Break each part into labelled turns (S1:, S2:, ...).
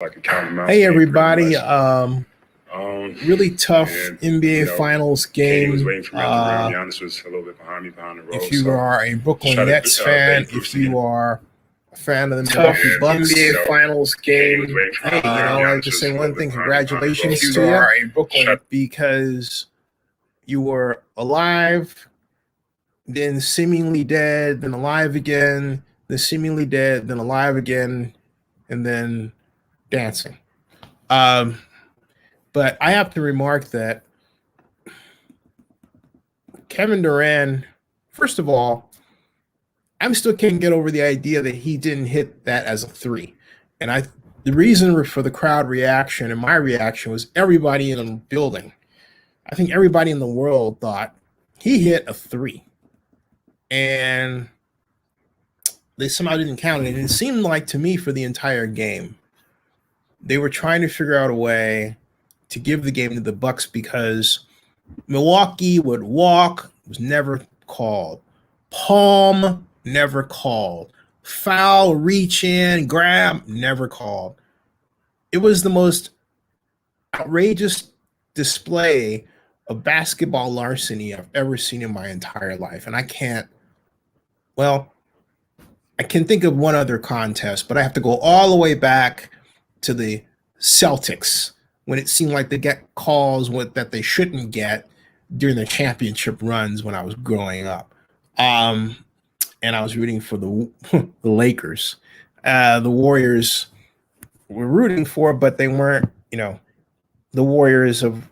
S1: Hey everybody, really tough NBA Finals game. If you are a Brooklyn Nets fan, if you are a fan of the Milwaukee Bucks, NBA Finals game. Hey, I just say one thing: congratulations to you, because you were alive, then seemingly dead, then alive again, then seemingly dead, then alive again, and then dancing. But I have to remark that Kevin Durant, first of all, I still can't get over the idea that he didn't hit that as a three. And the reason for the crowd reaction and my reaction was everybody in the building. I think everybody in the world thought he hit a three. And they somehow didn't count it. And it seemed like to me for the entire game, they were trying to figure out a way to give the game to the Bucks because Milwaukee would walk, was never called. Palm, never called. Foul, reach in, grab, never called. It was the most outrageous display of basketball larceny I've ever seen in my entire life. And I can think of one other contest, but I have to go all the way back to the Celtics when it seemed like they get calls that they shouldn't get during their championship runs when I was growing up. And I was rooting for the Lakers. The Warriors were rooting for, but they weren't, the Warriors of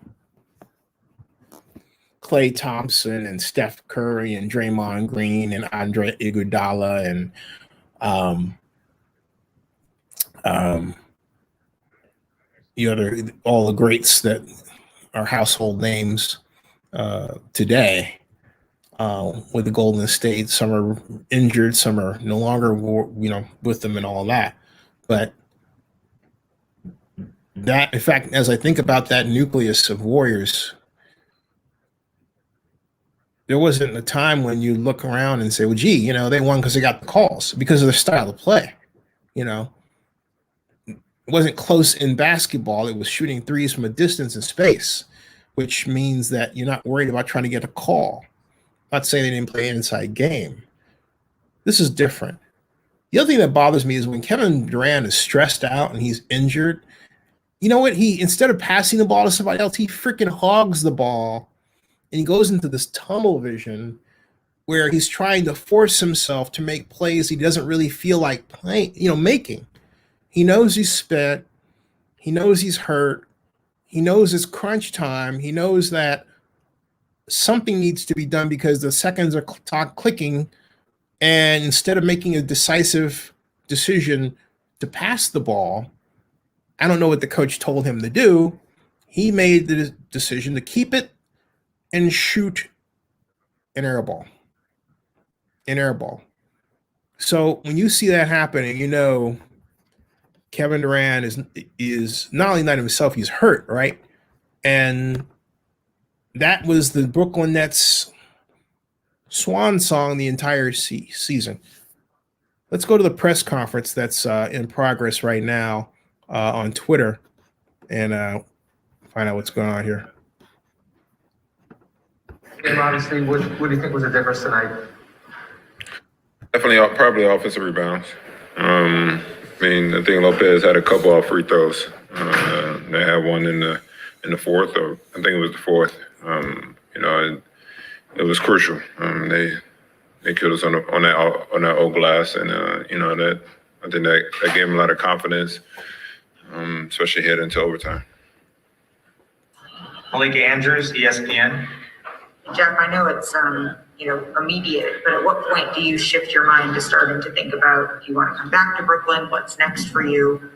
S1: Klay Thompson and Steph Curry and Draymond Green and Andre Iguodala and all the greats that are household names today with the Golden State. Some are injured, some are no longer, with them and all that. But that, in fact, as I think about that nucleus of Warriors, there wasn't a time when you look around and say, well, gee, they won because they got the calls, because of their style of play. It wasn't close in basketball. It was shooting threes from a distance in space, which means that you're not worried about trying to get a call. I'm not saying they didn't play an inside game. This is different. The other thing that bothers me is when Kevin Durant is stressed out and he's injured, you know what? Instead of passing the ball to somebody else, he freaking hogs the ball and he goes into this tunnel vision where he's trying to force himself to make plays he doesn't really feel like making. He knows he's spent. He knows he's hurt. He knows it's crunch time. He knows that something needs to be done because the seconds are clicking. And instead of making a decisive decision to pass the ball, I don't know what the coach told him to do. He made the decision to keep it and shoot an air ball. So when you see that happening, Kevin Durant is not only not himself, he's hurt, right? And that was the Brooklyn Nets swan song the entire season. Let's go to the press conference that's in progress right now on Twitter and find out what's going on here.
S2: And obviously, what do you think was the difference tonight?
S3: Definitely, probably offensive rebounds. I think Lopez had a couple of free throws. They had one in the fourth, or I think it was the fourth. It was crucial. They killed us on that old glass, and that I think that gave him a lot of confidence, especially heading into overtime.
S2: Malika Andrews, ESPN.
S4: Jeff, I know it's immediate, but at what point do you shift your mind to starting to think about, do you want to come back to Brooklyn? What's next for you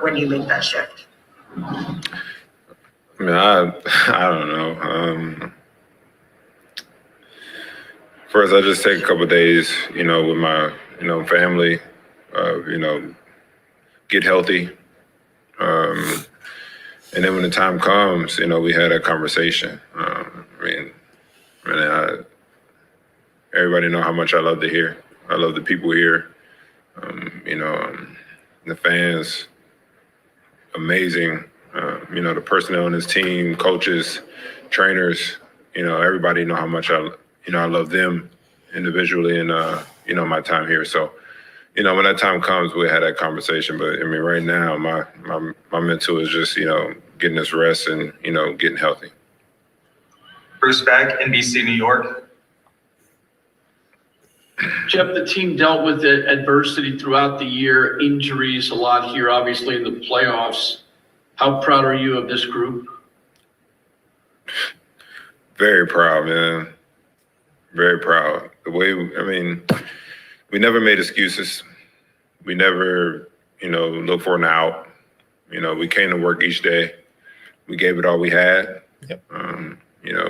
S4: when you make that shift?
S3: I don't know. First, I just take a couple of days, with my, family, get healthy. And then when the time comes, we had a conversation. Everybody know how much I love to hear. I love the people here. The fans amazing. The personnel on his team, coaches, trainers, everybody know how much I love them individually and, my time here. So, when that time comes, we'll have that conversation. But, right now, my mental is just, getting this rest and, getting healthy.
S2: Bruce Beck, NBC New York.
S5: Jeff, the team dealt with adversity throughout the year, injuries a lot here, obviously in the playoffs. How proud are you of this group?
S3: Very proud, man. Very proud. The way, we never made excuses. We never, looked for an out. We came to work each day. We gave it all we had.
S1: Yep.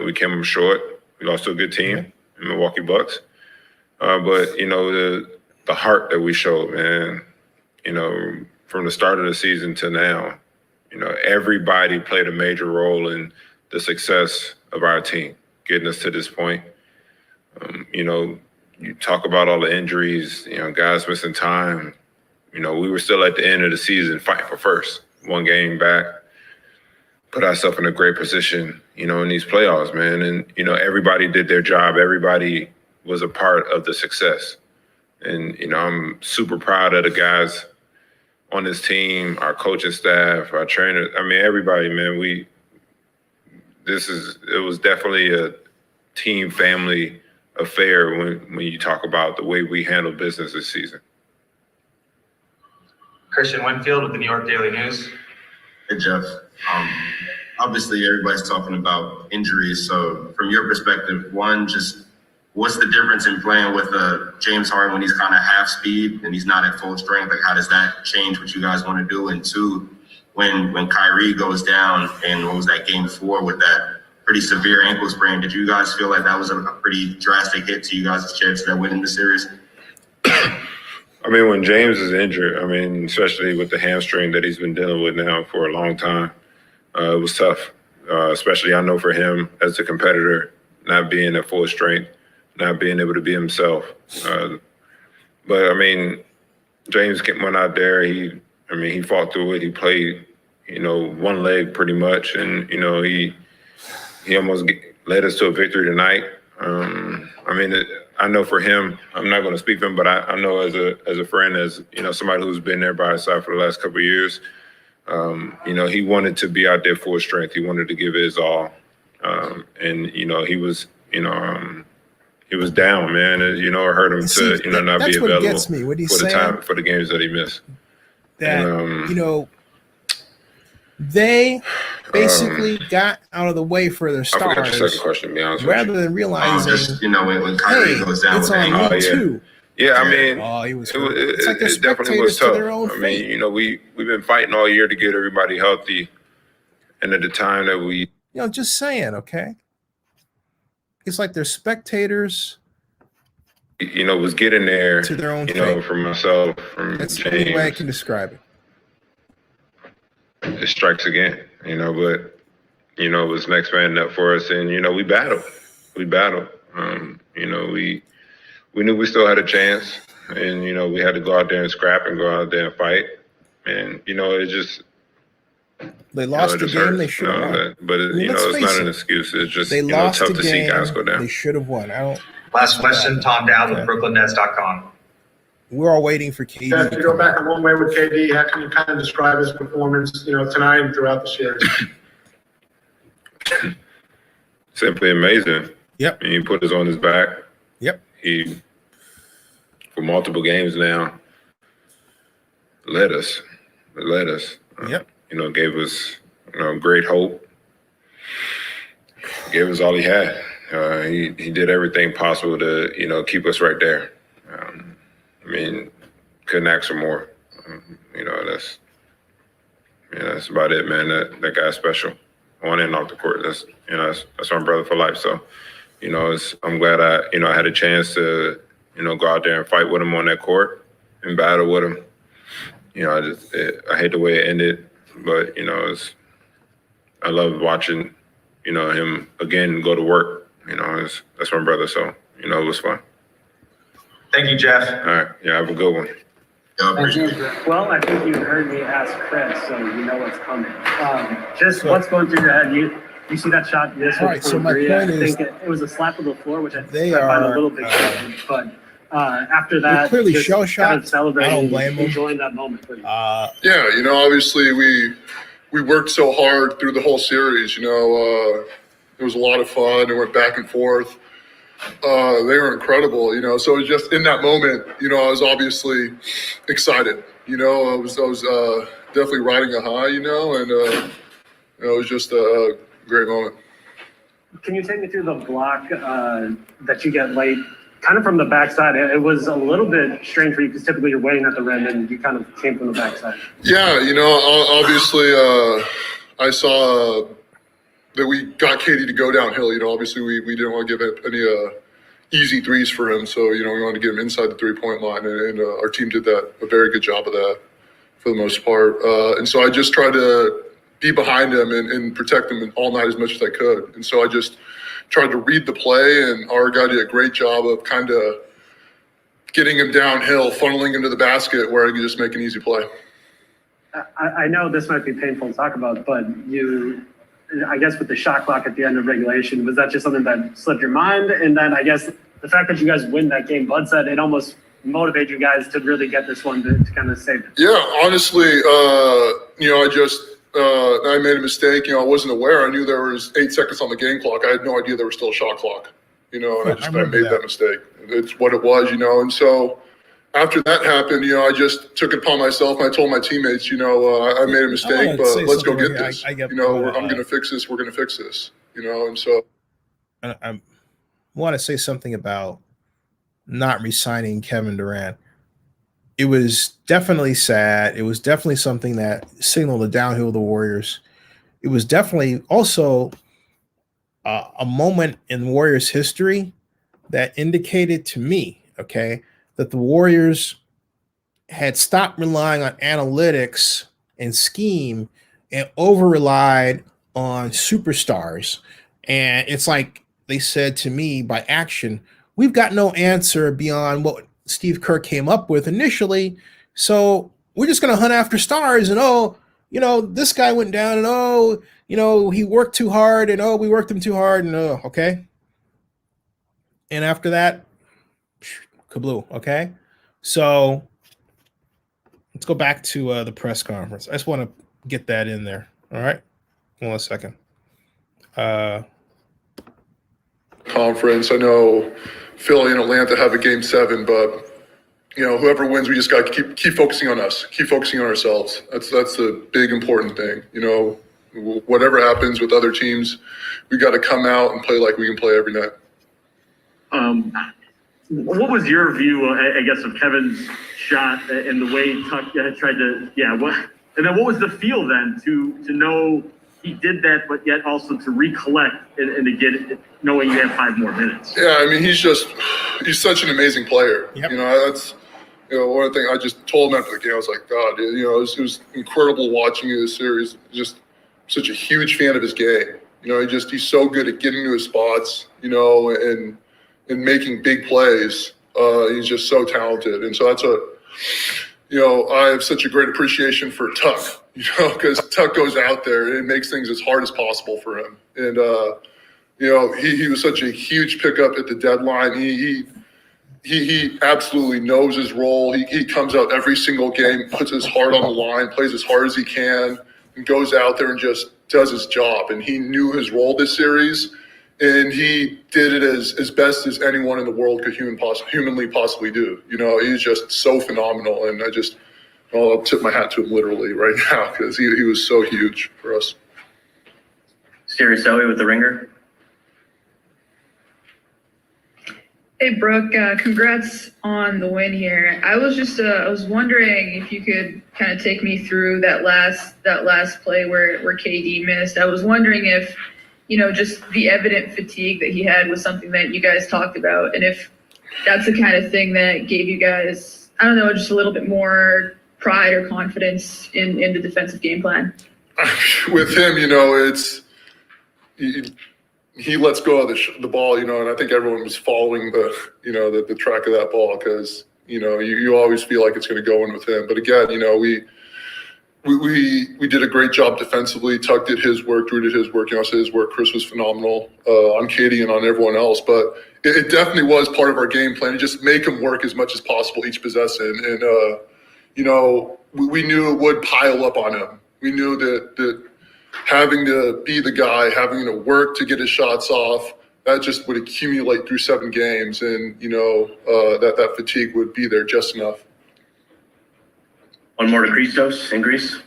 S3: We came up short. We lost to a good team, in Milwaukee Bucks. But the heart that we showed, man, from the start of the season to now, everybody played a major role in the success of our team, getting us to this point. You talk about all the injuries, guys missing time. We were still at the end of the season fighting for first, one game back, put ourselves in a great position, in these playoffs, man. And, everybody did their job. Everybody was a part of the success. And, I'm super proud of the guys on this team, our coaching staff, our trainers. Everybody, man, it was definitely a team family affair when you talk about the way we handle business this season.
S2: Christian Winfield with the New York Daily News.
S6: Hey, Jeff. Obviously, everybody's talking about injuries. So from your perspective, one, just what's the difference in playing with James Harden when he's kind of half speed and he's not at full strength? Like, how does that change what you guys want to do? And two, when Kyrie goes down, and what was that game 4 with that pretty severe ankle sprain, did you guys feel like that was a pretty drastic hit to you guys' chances at winning the series?
S3: When James is injured, especially with the hamstring that he's been dealing with now for a long time, it was tough, especially I know for him as a competitor, not being at full strength, not being able to be himself. But James went out there. He fought through it. He played, one leg pretty much, and he almost led us to a victory tonight. I know for him, I'm not going to speak for him, but I know as a friend, as somebody who's been there by his side for the last couple of years, he wanted to be out there full strength. He wanted to give it his all, and he was down, man. It hurt him to not be available for the games that he missed.
S1: They basically got out of the way for their stars.
S3: I forgot your second question, to be honest
S1: rather than realizing,
S6: when Kyrie goes down,
S1: it's on me too.
S3: Yeah,
S1: It's like they're
S3: it definitely was
S1: spectators to
S3: tough.
S1: their own fate.
S3: We've been fighting all year to get everybody healthy, and at the time that we,
S1: just saying, okay. It's like they're spectators.
S3: Was getting there
S1: to their own fate.
S3: From myself, from
S1: That's
S3: James.
S1: the only way I can describe it.
S3: It strikes again, but it was next man up for us, and we battled. We knew we still had a chance, and we had to go out there and scrap and go out there and fight, and it just
S1: they lost the game.
S3: Hurts,
S1: they should have won.
S3: But it's not an excuse. It's just
S1: they lost
S3: tough
S1: the
S3: to
S1: game.
S3: see guys go down.
S1: They should have won.
S2: Last question, Tom Dowd with BrooklynNets.com.
S1: We're all waiting for KD.
S7: Yeah, to go back a long way with KD, how can you kind of describe his performance, tonight and throughout the series?
S3: Simply amazing.
S1: Yep.
S3: And he put us on his back.
S1: Yep.
S3: He, for multiple games now, led us.
S1: Yep.
S3: Gave us, great hope. Gave us all he had. He did everything possible to, keep us right there. Couldn't ask for more. That's about it, man. That guy's special, on and off the court. That's my brother for life. So, I'm glad I had a chance to, go out there and fight with him on that court and battle with him. I hate the way it ended, but I love watching, him again go to work. That's my brother. So, it was fun.
S2: Thank you, Jeff.
S3: All right. Yeah, have a good one.
S6: Yeah, I appreciate it.
S8: Well, I think you heard me ask Chris, so you know what's coming. Just what's going through your head? You see that shot this
S1: All right, so my point
S8: I
S1: is
S8: think it was a slap of the floor, which I
S1: they
S8: find a
S1: are,
S8: little bit strange. But after
S1: they're
S8: that,
S1: clearly
S8: just
S1: shell-shocked.
S8: kind of celebrating,
S1: I don't blame them.
S8: enjoying that moment. Please.
S9: Yeah, obviously we worked so hard through the whole series. It was a lot of fun. It went back and forth. They were incredible. So it was just in that moment, I was obviously excited. I was definitely riding a high. And it was just a great moment.
S8: Can you take me through the block that you get late? Kind of from the backside, it was a little bit strange for you because typically you're waiting at the rim and you kind of came from the backside.
S9: Yeah, obviously I saw that we got Katie to go downhill. Obviously we didn't want to give any easy threes for him, so we wanted to get him inside the 3-point line, and our team did a very good job of that for the most part. And so I just tried to be behind him and protect him all night as much as I could. And so I just tried to read the play, and our guy did a great job of kind of getting him downhill, funneling into the basket where I could just make an easy play.
S8: I know this might be painful to talk about, but I guess with the shot clock at the end of regulation, was that just something that slipped your mind? And then I guess the fact that you guys win that game, Bud said it almost motivated you guys to really get this one to kind of save it.
S9: Yeah, honestly, I made a mistake. I wasn't aware. I knew there was 8 seconds on the game clock. I had no idea there was still a shot clock, and I made that mistake. It's what it was, and so after that happened, I just took it upon myself, and I told my teammates, I made a mistake, but let's go get this. I'm going to fix this. We're going to fix this, and so.
S1: I want to say something about not re-signing Kevin Durant. It was definitely sad. It was definitely something that signaled the downhill of the Warriors. It was definitely also a moment in Warriors history that indicated to me, that the Warriors had stopped relying on analytics and scheme and over-relied on superstars. And it's like they said to me by action, we've got no answer beyond what Steve Kerr came up with initially. So we're just going to hunt after stars and, this guy went down and, he worked too hard and, we worked him too hard and, okay. And after that, kabloo. Okay. So let's go back to the press conference. I just want to get that in there. All right. 1 second.
S9: Conference. I know Philly and Atlanta have a game 7, but whoever wins, we just got to keep focusing on us, keep focusing on ourselves. That's the big important thing. Whatever happens with other teams, we got to come out and play like we can play every night.
S8: What was your view, I guess, of Kevin's shot and the way Tuck tried to, and then what was the feel then to know he did that, but yet also to recollect and to get it, knowing you have 5 more minutes?
S9: Yeah, I mean, he's such an amazing player.
S1: Yep.
S9: That's, one thing I just told him after the game, I was like, God, it was incredible watching this series. Just such a huge fan of his game. He's so good at getting to his spots, and making big plays. He's just so talented. And so that's I have such a great appreciation for Tuck, because Tuck goes out there and makes things as hard as possible for him. And, he was such a huge pickup at the deadline. He absolutely knows his role. He comes out every single game, puts his heart on the line, plays as hard as he can, and goes out there and just does his job. And he knew his role this series, and he did it as best as anyone in the world could humanly possibly do. He's just so phenomenal, and I'll tip my hat to him literally right now, because he was so huge for us.
S10: Siriselli with the Ringer.
S11: Hey, Brooke, congrats on the win here. I was wondering if you could kind of take me through that last play where KD missed. I was wondering if, just the evident fatigue that he had was something that you guys talked about, and if that's the kind of thing that gave you guys, I don't know, just a little bit more pride or confidence in the defensive game plan.
S9: With him, it's he lets go of the ball, and I think everyone was following the track of that ball, because you always feel like it's going to go in with him. But again, we did a great job defensively. Tuck did his work, Drew did his work, Yoss did his work, Chris was phenomenal on Katie and on everyone else. But it definitely was part of our game plan to just make them work as much as possible each possession. And we knew it would pile up on him. We knew that having to be the guy, having to work to get his shots off, that just would accumulate through 7 games, and that fatigue would be there just enough.
S10: One more to Christos in Greece.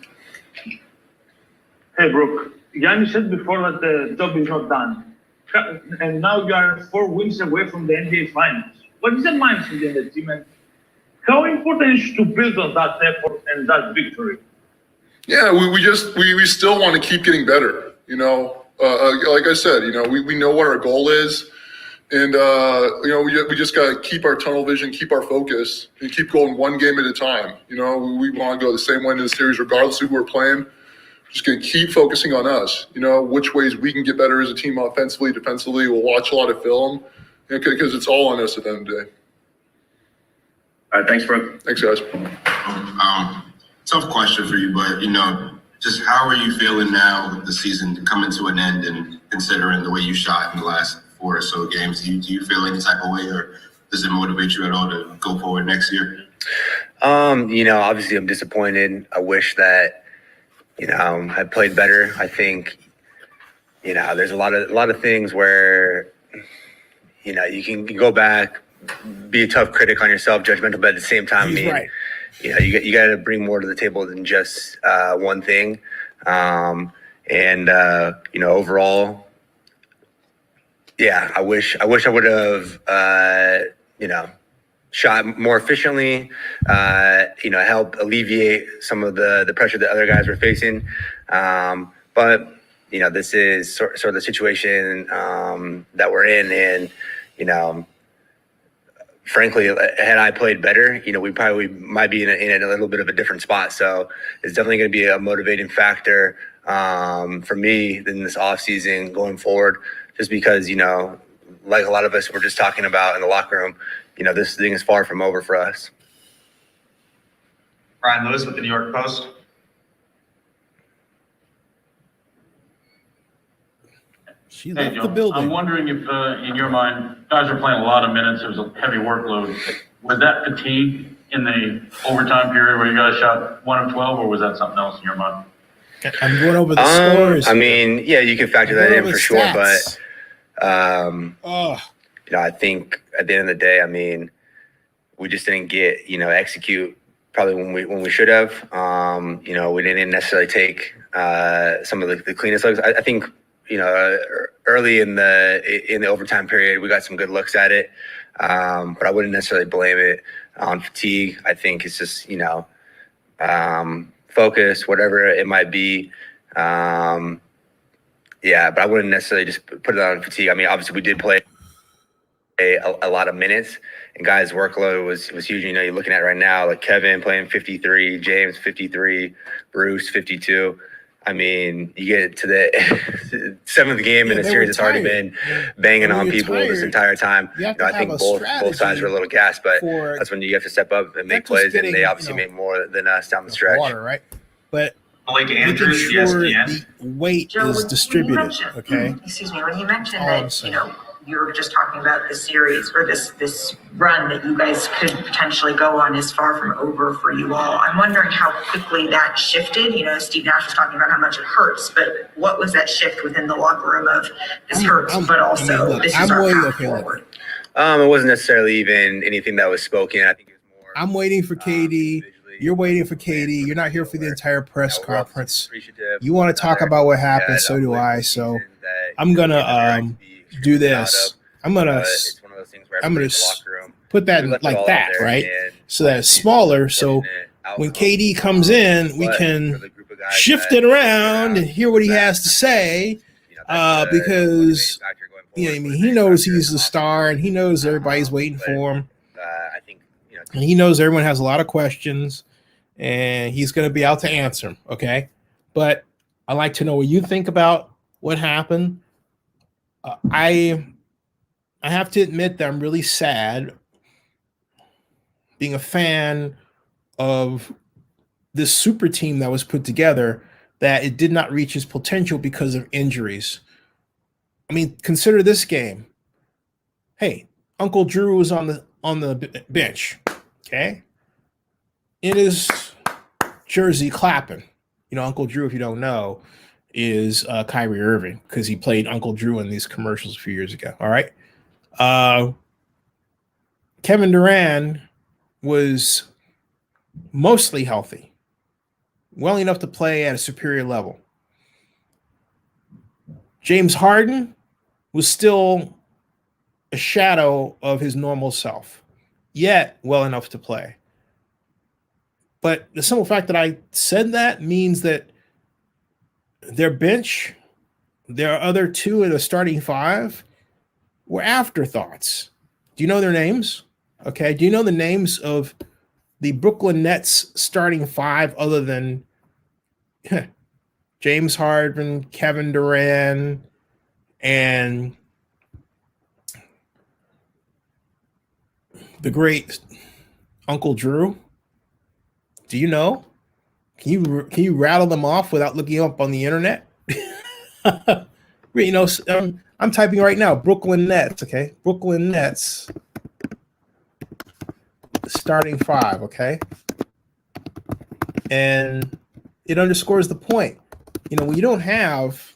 S12: Hey, Brooke. Yanni said before that the job is not done. And now you are 4 wins away from the NBA Finals. What is the mindset in the team, and how important is to build on that effort and that victory?
S9: Yeah, we still want to keep getting better. Like I said, we know what our goal is. And, we just got to keep our tunnel vision, keep our focus, and keep going one game at a time. We want to go the same way into the series regardless of who we're playing. Just going to keep focusing on us, which ways we can get better as a team offensively, defensively. We'll watch a lot of film because it's all on us at the end of the day.
S10: All right, thanks, bro.
S9: Thanks, guys.
S6: Tough question for you, but, just how are you feeling now with the season coming to an end and considering the way you shot in the last 4 or so games? Do you feel any type of way, or does it motivate you at all to go forward next year?
S13: Obviously I'm disappointed. I wish that, I played better. I think, there's a lot of things where, you can go back, be a tough critic on yourself, judgmental, but at the same time,
S1: Right.
S13: You got to bring more to the table than just one thing. Overall, yeah, I wish I would have, shot more efficiently, help alleviate some of the pressure that other guys were facing. But this is sort of the situation that we're in. And, frankly, had I played better, we probably might be in a little bit of a different spot. So it's definitely going to be a motivating factor for me in this offseason going forward, just because, like a lot of us were just talking about in the locker room, this thing is far from over for us.
S2: Ryan Lewis with the New York Post.
S1: She
S5: Hey,
S1: left
S5: Joe,
S1: the building.
S5: I'm wondering if, in your mind, guys are playing a lot of minutes. It was a heavy workload. Was that fatigue in the overtime period where you guys shot 1 of 12, or was that something else in your mind?
S1: I'm going over the scores.
S13: Yeah, you can factor that in for sure,
S1: stats.
S13: but I think at the end of the day, we just didn't get execute probably when we should have. We didn't necessarily take some of the cleanest looks. I think early in the overtime period, we got some good looks at it, but I wouldn't necessarily blame it on fatigue. I think it's just focus, whatever it might be. But I wouldn't necessarily just put it on fatigue. Obviously we did play a lot of minutes, and guys' workload was huge. You're looking at right now, like Kevin playing 53, James 53, Bruce 52. You get to the 7th game in a series that's already been banging on people this entire time. I think both sides were a little gassed, but that's when you have to step up and make plays, and they obviously made more than us down the stretch.
S1: Water, right? But
S2: Blake
S1: making
S2: Andrews,
S1: sure
S2: ESPN.
S1: the weight
S4: Joe,
S1: is
S4: when you
S1: distributed,
S4: mentioned-
S1: okay?
S4: Excuse me, when you mentioned
S1: All I'm
S4: that,
S1: saying.
S4: you were just talking about the series or this run that you guys could potentially go on is far from over for you all. I'm wondering how quickly that shifted. Steve Nash was talking about how much it hurts, but what was that shift within the locker room of this hurts, but also this is our path forward?
S13: It wasn't necessarily even anything that was spoken. I think it was more.
S1: I'm waiting for KD. You're waiting for KD. You're not here for the entire press conference. You want to talk about what happened, so do I. So I'm gonna do this. I'm gonna put that like that, right? So that it's smaller. So when KD comes in, we can shift it around and hear what he has to say, because he knows he's the star, and he knows everybody's waiting for him. And he knows everyone has a lot of questions, and he's going to be out to answer them, okay? But I'd like to know what you think about what happened. I have to admit that I'm really sad. being a fan of this super team that was put together, that it did not reach its potential because of injuries. I mean, consider this game. Hey, Uncle Drew was on the bench, okay? In his jersey clapping. You know, Uncle Drew, if you don't know, is Kyrie Irving, because he played Uncle Drew in these commercials a few years ago. All right. Kevin Durant was mostly healthy, well enough to play at a superior level. James Harden was still a shadow of his normal self, yet well enough to play. But the simple fact that I said that means that their bench, their other two in the starting five, were afterthoughts. Do you know their names? Okay. Do you know the names of the Brooklyn Nets starting five other than James Harden, Kevin Durant, and the great Uncle Drew? Do you know? Can you rattle them off without looking up on the internet? You know, I'm typing right now. Brooklyn Nets. Okay, Brooklyn Nets starting five. Okay, and it underscores the point. You know, when you don't have,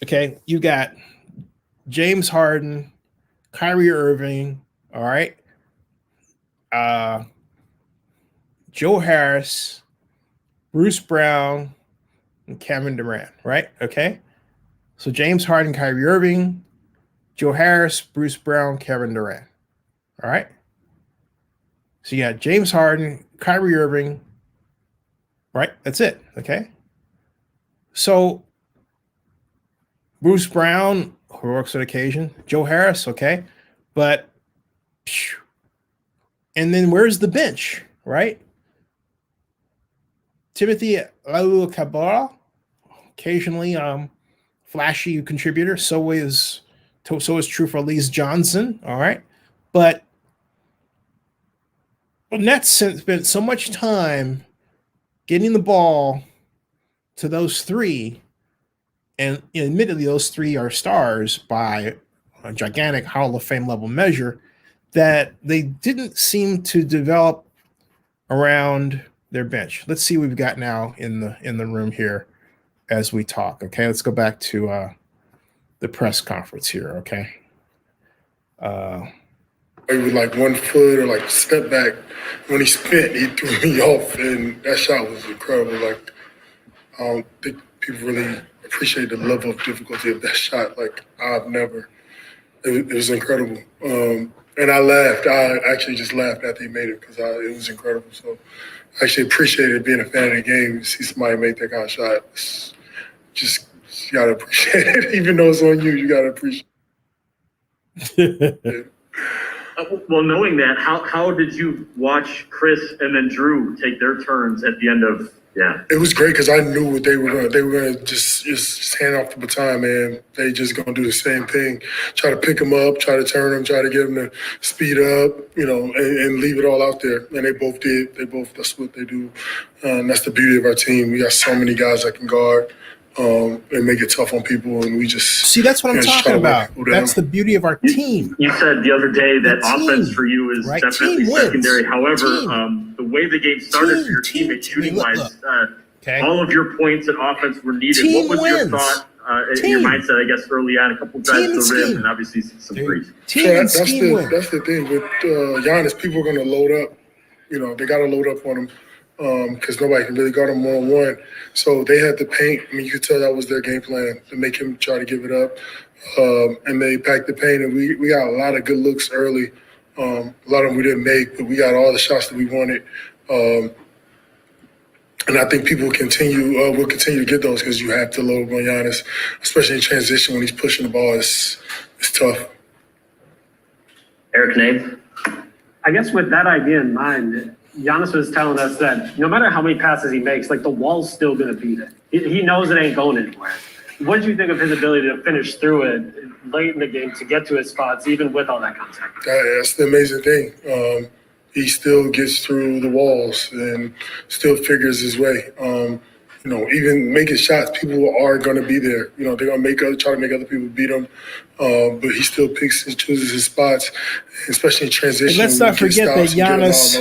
S1: okay, you got James Harden, Kyrie Irving. All right. Joe Harris, Bruce Brown, and Kevin Durant, right? Okay. So James Harden, Kyrie Irving, Joe Harris, Bruce Brown, Kevin Durant. All right. So you got James Harden, Kyrie Irving, right? That's it. Okay. So Bruce Brown, heroics on occasion, Joe Harris, okay. But, and then where's the bench, right? Timothy Cabral, occasionally flashy contributor. So is true for Elise Johnson. All right, but Nets spent so much time getting the ball to those three, and admittedly, those three are stars by a gigantic Hall of Fame level measure, that they didn't seem to develop around their bench. Let's see what we've got now in the room here as we talk. Okay, let's go back to the press conference here. Okay.
S9: He was like 1 foot or like step back. When he spent, he threw me off, and that shot was incredible. Like, I don't think people really appreciate the level of difficulty of that shot. Like, I've never. It was incredible. And I laughed. I actually just laughed after he made it because it was incredible. So I actually appreciated being a fan of the game. You see somebody make that kind of shot. Just you got to appreciate it. Even though it's on you, you got to appreciate it.
S14: Well, knowing that, how did you watch Chris and then Drew take their turns at the end of? Yeah,
S9: it was great because I knew what they were going to. They were going to just hand off the baton, man. They just going to do the same thing. Try to pick them up, try to turn them, try to get them to speed up, and leave it all out there. And they both did. That's what they do. And that's the beauty of our team. We got so many guys that can guard and make it tough on people. And we just
S1: see, that's what I'm talking about. That's the beauty of our team.
S14: You said the other day that offense for you is definitely secondary. However, the way the game started for your team shooting-wise, all of your points and offense were needed. What was your thought in your mindset, I guess, early on? A couple drives to the rim and obviously some threes.
S9: That's the thing with Giannis. People are going to load up. They got to load up on him. Because nobody can really guard him one-on-one. So they had to paint. I mean, you could tell that was their game plan, to make him try to give it up. And they packed the paint, and we got a lot of good looks early. A lot of them we didn't make, but we got all the shots that we wanted. And I think people will continue to get those because you have to load up on Giannis, especially in transition when he's pushing the ball. It's tough.
S10: Eric Nave?
S8: I guess with that idea in mind, Giannis was telling us that no matter how many passes he makes, like, the wall's still going to beat it. He knows it ain't going anywhere. what did you think of his ability to finish through it late in the game to get to his spots, even with all that contact?
S9: That's the amazing thing. He still gets through the walls and still figures his way. Even making shots, people are going to be there. They're going to try to make other people beat him. But he still picks and chooses his spots, especially in transition.
S1: And let's not forget that Giannis,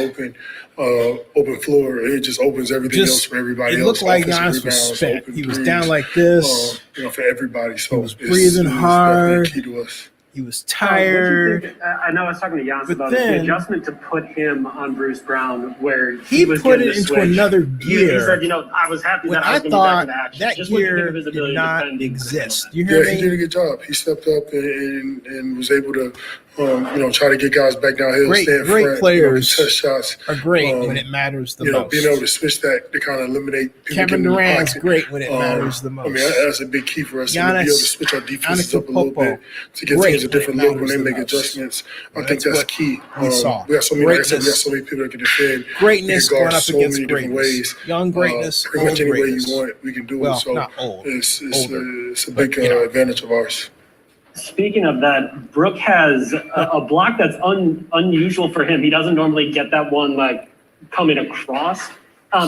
S9: open floor, it just opens everything else for everybody else.
S1: It looked like Giannis was spent. He was down like this.
S9: For everybody. So
S1: he was breathing hard.
S9: Key to us.
S1: He was tired.
S8: I know I was talking to Giannis about the adjustment to put him on Bruce Brown, where
S1: he
S8: was
S1: put it into another gear.
S8: He said, I was happy
S1: when
S8: that I
S1: thought
S8: back
S1: that gear did not exist. You hear me?
S9: He did a good job. He stepped up and was able to, try to get guys back downhill.
S1: Great players
S9: test shots
S1: are great when it matters the most.
S9: Being able to switch that to kind of eliminate people.
S1: Kevin Durant's great when it matters the most.
S9: That's a big key for us. To be able to switch our defenses up a little bit to get teams a different look when they make adjustments. I think that's key. We got so many people that can defend.
S1: Greatness going up against greatness. Young greatness,
S9: pretty much any way
S1: greatness.
S9: you want it, we can do
S1: well,
S9: it. So
S1: not old,
S9: it's a big advantage of ours.
S8: Speaking of that, Brooke has a block that's unusual for him. He doesn't normally get that one coming across.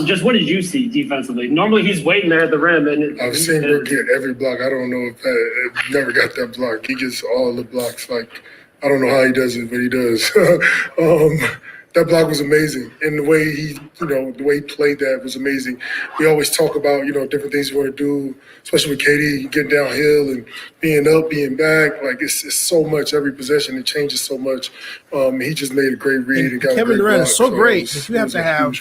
S8: Just what did you see defensively? Normally he's waiting there at the rim. And
S9: I've seen Brooke get every block. I don't know if never got that block. He gets all the blocks. I don't know how he does it, but he does. That block was amazing. And the way he played that was amazing. We always talk about, different things you want to do, especially with KD, getting downhill and being up, being back. It's so much every possession. It changes so much. He just made a great read and got
S1: Kevin
S9: a great
S1: Durant
S9: block.
S1: is so great that you have to have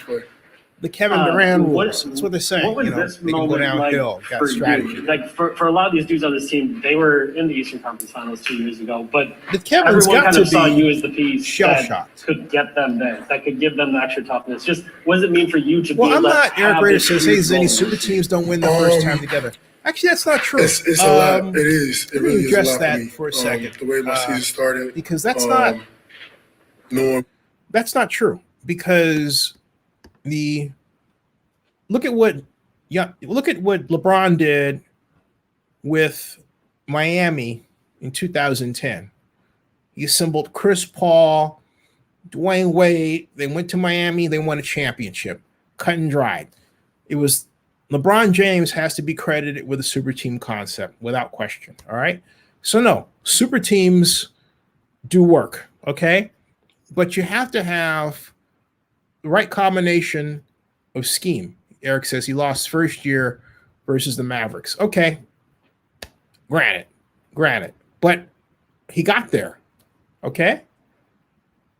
S1: the Kevin Durant rules. That's what they're saying.
S8: What was this
S1: they can go downhill. Got
S8: for
S1: strategy.
S8: you? For a lot of these dudes on this team, they were in the Eastern Conference Finals 2 years ago, but
S1: Kevin's
S8: everyone
S1: got
S8: kind
S1: to
S8: of saw
S1: be
S8: you as the piece
S1: shell
S8: that
S1: shocked.
S8: could get them there, that could give them the extra toughness. Just what does it mean for you to be
S1: I'm
S8: able to
S1: not Eric
S8: have
S1: Rader
S8: this
S1: says, hey,
S8: huge
S1: Zenny,
S8: role?
S1: super teams don't win the first time together. Actually, that's not true.
S9: It's a lot. It is. It really
S1: address
S9: is a lot
S1: that
S9: for me.
S1: for a second.
S9: The way my season started.
S1: Because that's not that's not true. Because look at what LeBron did with Miami in 2010. He assembled Chris Paul, Dwayne Wade. They went to Miami. They won a championship. Cut and dried. It was LeBron James has to be credited with the super team concept without question. All right. So no, super teams do work. Okay. But you have to have the right combination of scheme. Eric says he lost first year versus the Mavericks. Okay. Granted. But he got there. Okay.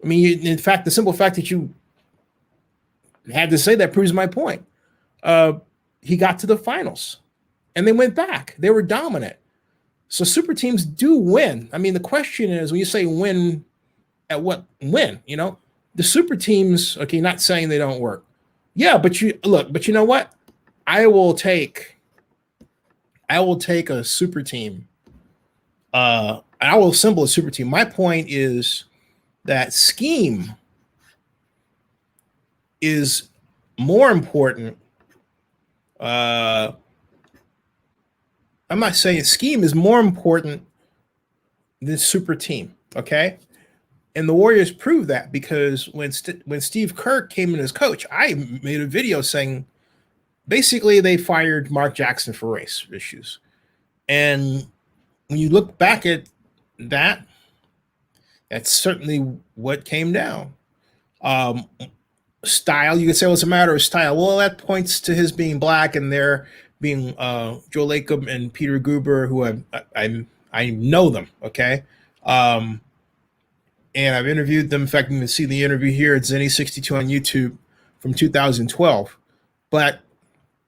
S1: I mean, in fact, the simple fact that you had to say that proves my point. He got to the finals and they went back. They were dominant. So super teams do win. I mean, the question is when you say win, at what win? The super teams, okay, not saying they don't work. Yeah, but you know what? I will take a super team. I will assemble a super team. My point is that scheme is more important. I'm not saying scheme is more important than super team. Okay. And the Warriors proved that because when Steve Kerr came in as coach, I made a video saying basically they fired Mark Jackson for race issues. And when you look back at that, that's certainly what came down. Style, you could say, well, it's a matter of style. Well, that points to his being black and there being Joe Lacob and Peter Guber, who I know them, okay? And I've interviewed them. In fact, you can see the interview here at Zenny62 on YouTube from 2012. But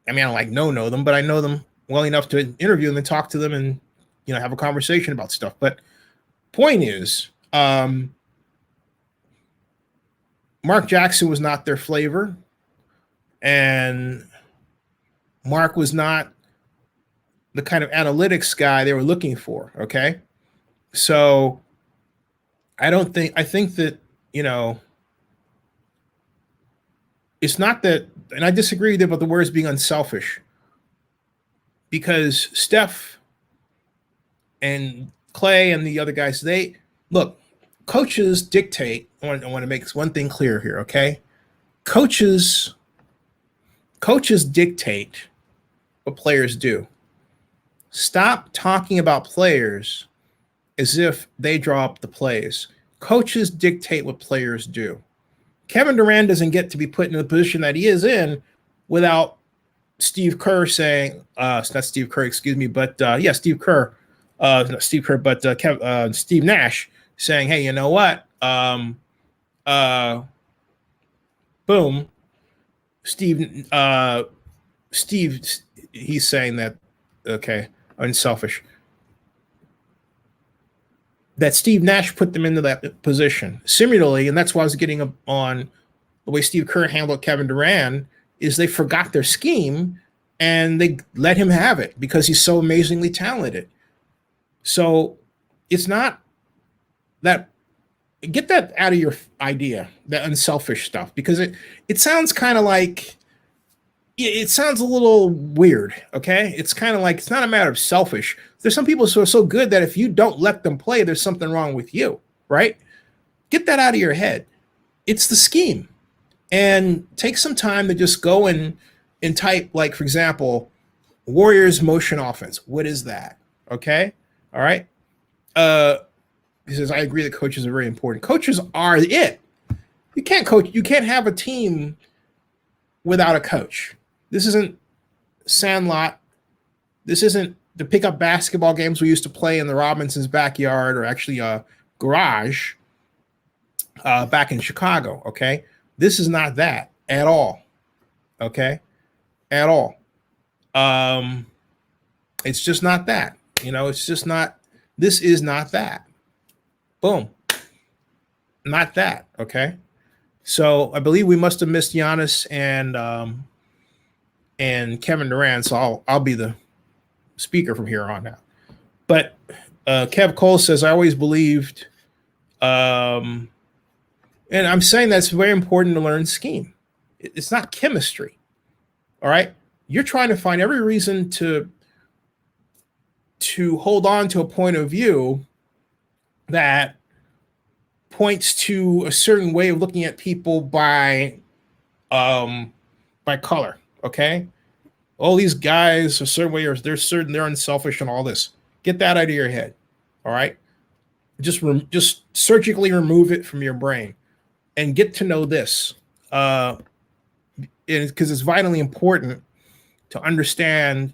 S1: I mean, I don't know them, but I know them well enough to interview them and talk to them and, have a conversation about stuff. But point is, Mark Jackson was not their flavor. And Mark was not the kind of analytics guy they were looking for. Okay. So I think that, it's not that, and I disagree with you about the words being unselfish, because Steph and Clay and the other guys, they look, coaches dictate. I want to make one thing clear here, okay? Coaches dictate what players do. Stop talking about players as if they draw up the plays. Coaches dictate what players do. Kevin Durant doesn't get to be put in the position that he is in without Steve Kerr saying, not Steve Kerr, excuse me, but Steve Kerr, not Steve Kerr, but Steve Nash saying, hey, you know what? Boom. Steve, he's saying that, okay, unselfish. That Steve Nash put them into that position. Similarly, and that's why I was getting on the way Steve Kerr handled Kevin Durant, is they forgot their scheme and they let him have it because he's so amazingly talented. So it's not that, get that out of your idea, that unselfish stuff, because it sounds kind of like, it sounds a little weird, okay? It's kind of like, it's not a matter of selfish. There's some people who are so good that if you don't let them play, there's something wrong with you, right? Get that out of your head. It's the scheme. And take some time to just go and type, like, for example, Warriors motion offense. What is that? Okay? All right? He says, I agree that coaches are very important. Coaches are it. You can't coach. You can't have a team without a coach. This isn't Sandlot. This isn't the pickup basketball games we used to play in the Robinsons' backyard, or actually garage back in Chicago, okay? This is not that at all, okay? At all. It's just not that. You know, it's just not, this is not that. Boom. Not that, okay? So I believe we must have missed Giannis and Kevin Durant, so I'll be the speaker from here on out. But Kev Cole says, I always believed, and I'm saying that's very important to learn scheme. It's not chemistry, all right? You're trying to find every reason to hold on to a point of view that points to a certain way of looking at people by color, okay? All these guys a certain way, or they're unselfish and all this. Get that out of your head, all right? Just surgically remove it from your brain and get to know this, because it's vitally important to understand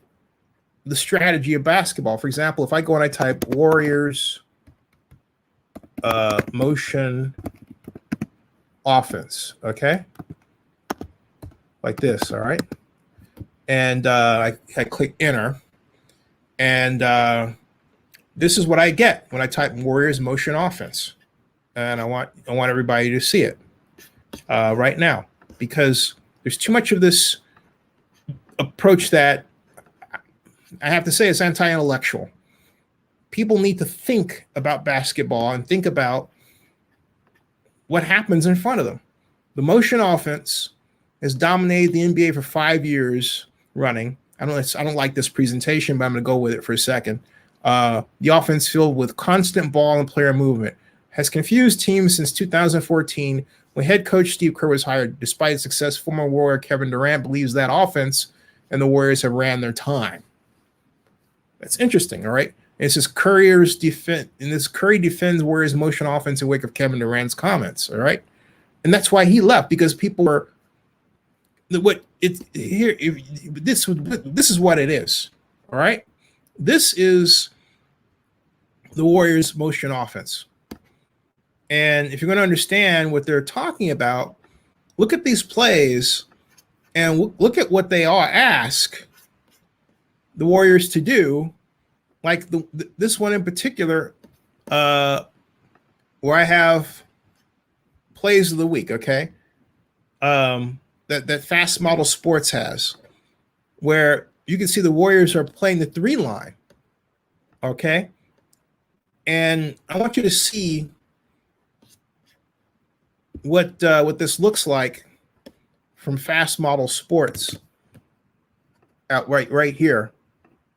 S1: the strategy of basketball. For example, if I go and I type Warriors motion offense, okay? Like this, all right? And I click enter, and this is what I get when I type Warriors motion offense. And I want everybody to see it right now, because there's too much of this approach that I have to say is anti-intellectual. People need to think about basketball and think about what happens in front of them. The motion offense has dominated the NBA for 5 years running. I don't like this presentation, but I'm going to go with it for a second. The offense filled with constant ball and player movement has confused teams since 2014 when head coach Steve Kerr was hired. Despite success, former Warrior Kevin Durant believes that offense and the Warriors have ran their time. That's interesting, all right? And it says Curry defends Warriors motion offense in wake of Kevin Durant's comments, all right? And that's why he left, because people were this is what it is, all right? This is the Warriors motion offense. And if you're going to understand what they're talking about, look at these plays and look at what they all ask the Warriors to do. Like this one in particular, where I have plays of the week, okay? That Fast Model Sports has, where you can see the Warriors are playing the 3 line, okay? And I want you to see what this looks like from Fast Model Sports out right here.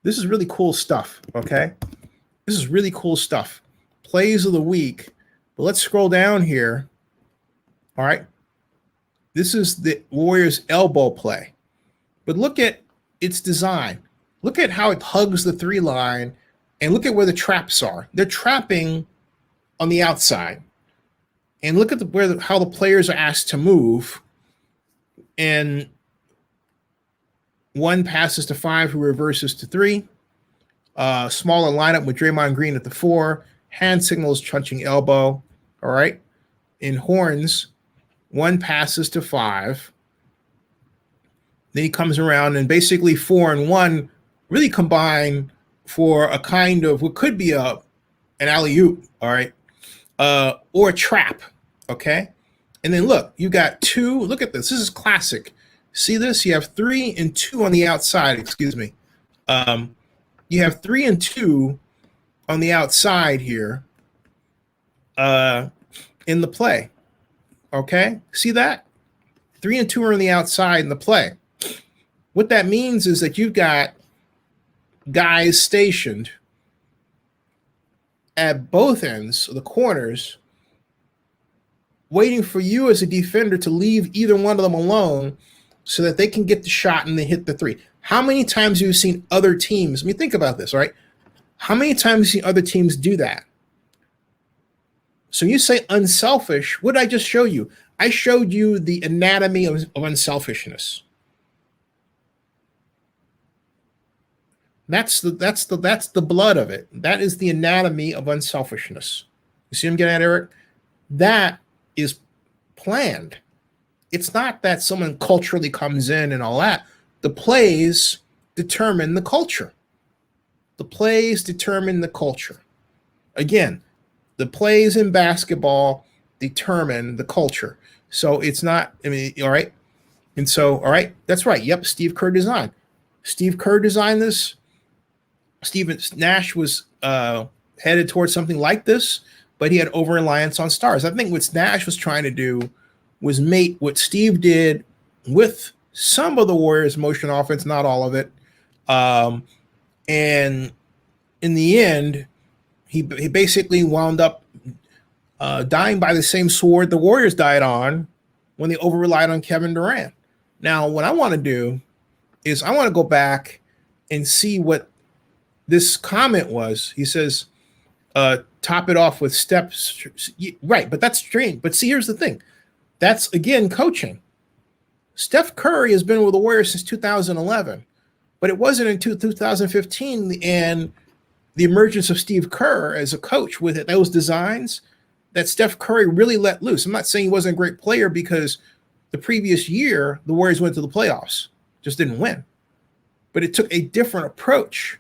S1: This is really cool stuff, okay? This is really cool stuff. Plays of the week. But let's scroll down here. All right. This is the Warriors elbow play. But look at its design. Look at how it hugs the 3 line, and look at where the traps are. They're trapping on the outside. And look at how the players are asked to move. And 1 passes to 5, who reverses to 3. Smaller lineup with Draymond Green at the 4. Hand signals, punching elbow. All right. In horns, 1 passes to 5. Then he comes around, and basically 4 and 1 really combine for a kind of what could be an alley-oop, all right, or a trap, okay? And then look, you got 2. Look at this. This is classic. See this? You have 3 and 2 on the outside. Excuse me. You have 3 and 2 on the outside here in the play, okay? See that? 3 and 2 are on the outside in the play. What that means is that you've got guys stationed at both ends of the corners waiting for you as a defender to leave either one of them alone so that they can get the shot and they hit the 3. How many times have you seen other teams? I mean, think about this, right? How many times have you seen other teams do that? So you say unselfish. What did I just show you? I showed you the anatomy of unselfishness. That's the blood of it. That is the anatomy of unselfishness. You see what I'm getting at, Eric? That is planned. It's not that someone culturally comes in and all that. The plays determine the culture. The plays determine the culture. Again, the plays in basketball determine the culture. So it's not, I mean, all right. And so, all right, that's right. Yep, Steve Kerr designed. Steve Kerr designed this. Steve Nash was headed towards something like this, but he had over-reliance on stars. I think what Nash was trying to do was mate what Steve did with some of the Warriors' motion offense, not all of it. And in the end, he basically wound up dying by the same sword the Warriors died on when they over-relied on Kevin Durant. Now, what I want to do is I want to go back and see what this comment was. He says, top it off with steps. Right, but that's strange. But see, here's the thing. That's, again, coaching. Steph Curry has been with the Warriors since 2011, but it wasn't until 2015 and the emergence of Steve Kerr as a coach with those designs that Steph Curry really let loose. I'm not saying he wasn't a great player because the previous year, the Warriors went to the playoffs, just didn't win. But it took a different approach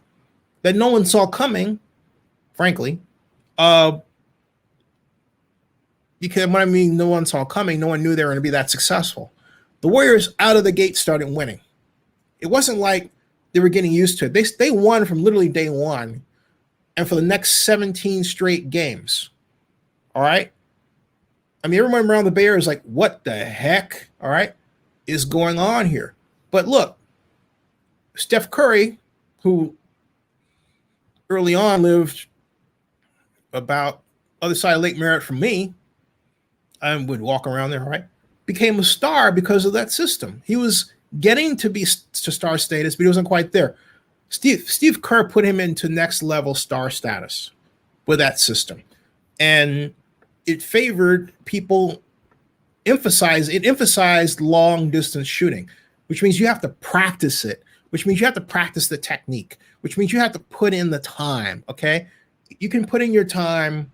S1: that no one saw coming, frankly. Because when I mean no one saw coming, no one knew they were going to be that successful. The Warriors out of the gate started winning. It wasn't like they were getting used to it. They won from literally day one and for the next 17 straight games. All right? I mean, everyone around the Bay Area is like, what the heck, all right, is going on here? But look, Steph Curry, who early on lived about other side of Lake Merritt from me, I would walk around there, right? Became a star because of that system. He was getting to be to star status, but he wasn't quite there. Steve Kerr put him into next level star status with that system. And it favored people, emphasized long distance shooting, which means you have to practice it, which means you have to practice the technique, which means you have to put in the time, okay? You can put in your time